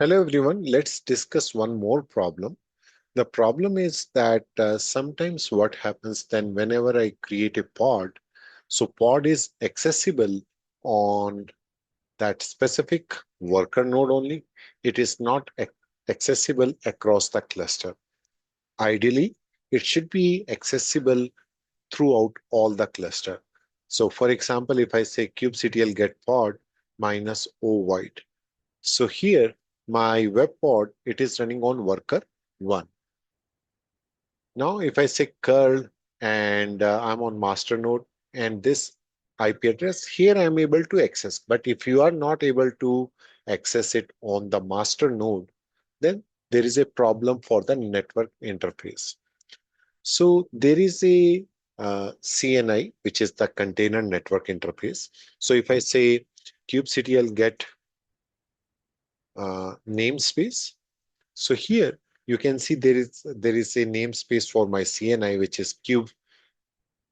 Hello everyone, let's discuss one more problem. The problem is that sometimes what happens then whenever I create a pod, so pod is accessible on that specific worker node only. It is not accessible across the cluster. Ideally, it should be accessible throughout all the cluster. So for example, if I say kubectl get pod minus o void. So here, my web pod, it is running on worker 1. Now, if I say curl and I'm on master node and this IP address, here I'm able to access. But if you are not able to access it on the master node, then there is a problem for the network interface. So there is a CNI, which is the container network interface. So if I say kubectl get namespace, so here you can see there is a namespace for my CNI, which is kube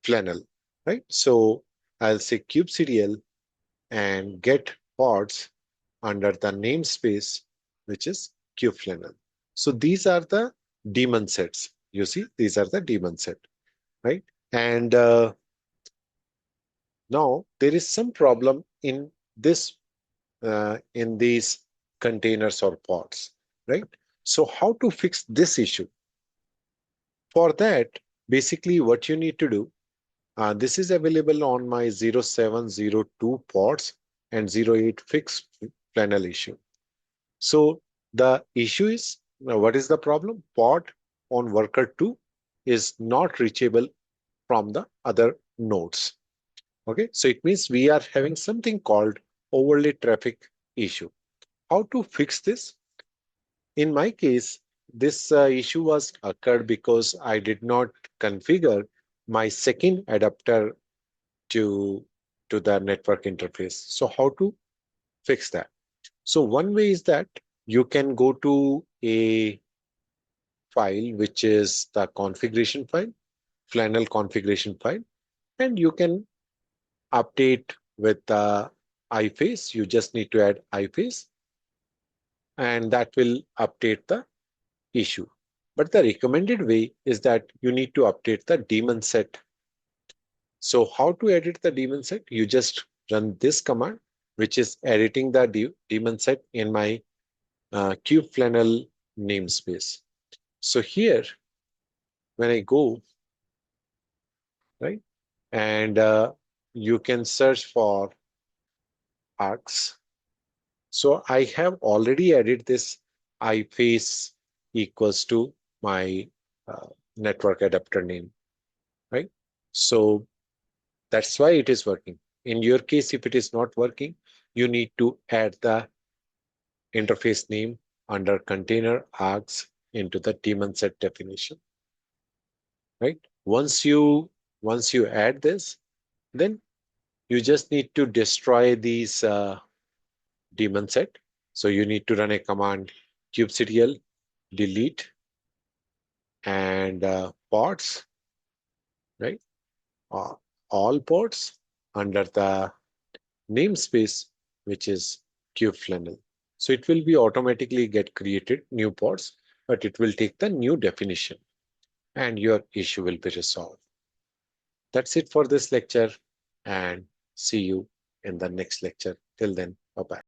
flannel, right? So I'll say kubectl and get pods under the namespace, which is kube flannel. So these are the daemon sets. You see, these are the daemon set, right? And now there is some problem in this in these containers or pods, right? So how to fix this issue? For that, basically what you need to do, this is available on my 0702 pods and 08 fixed flannel issue. So the issue is, now what is the problem? Pod on worker 2 is not reachable from the other nodes. Okay, so it means we are having something called overlay traffic issue. How to fix this? In my case, this issue was occurred because I did not configure my second adapter to, to the network interface. So how to fix that? So one way is that you can go to a file, which is the configuration file, flannel configuration file, and you can update with the iFace. You just need to add iFace, and that will update the issue. But the recommended way is that you need to update the daemon set. So how to edit the daemon set? You just run this command, which is editing the daemon set in my kubeflannel namespace. So here, when I go, right, and you can search for arcs. So I have already added this iFace equals to my network adapter name, right? So that's why it is working. In your case, if it is not working, you need to add the interface name under container args into the daemon set definition, right? Once you add this, then you just need to destroy these daemon set. So you need to run a command kubectl delete and pods, right? Uh, all pods under the namespace, which is kubeflannel. So it will be automatically get created new pods, but it will take the new definition and your issue will be resolved. That's it for this lecture and see you in the next lecture. Till then, bye-bye.